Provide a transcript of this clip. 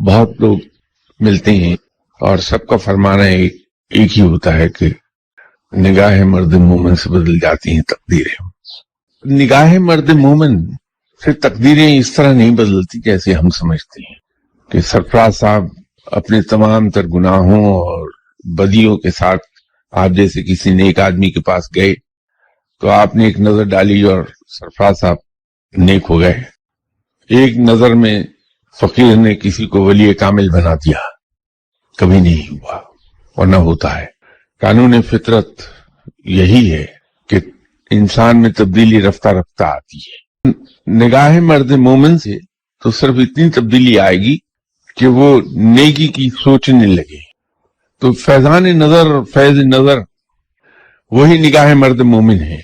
بہت لوگ ملتے ہیں اور سب کا فرمانا ایک ہی ہوتا ہے کہ نگاہ مرد مومن سے بدل جاتی ہیں تقدیریں۔ نگاہ مرد مومن سے تقدیریں اس طرح نہیں بدلتی جیسے ہم سمجھتے ہیں کہ سرفراز صاحب اپنے تمام تر گناہوں اور بدیوں کے ساتھ آپ جیسے کسی نیک آدمی کے پاس گئے تو آپ نے ایک نظر ڈالی اور سرفراز صاحب نیک ہو گئے۔ ایک نظر میں فقیر نے کسی کو ولی کامل بنا دیا، کبھی نہیں ہوا اور نہ ہوتا ہے۔ قانون فطرت یہی ہے کہ انسان میں تبدیلی رفتہ رفتہ آتی ہے۔ نگاہ مرد مومن سے تو صرف اتنی تبدیلی آئے گی کہ وہ نیکی کی سوچنے لگے، تو فیضان نظر فیض نظر وہی نگاہ مرد مومن ہے۔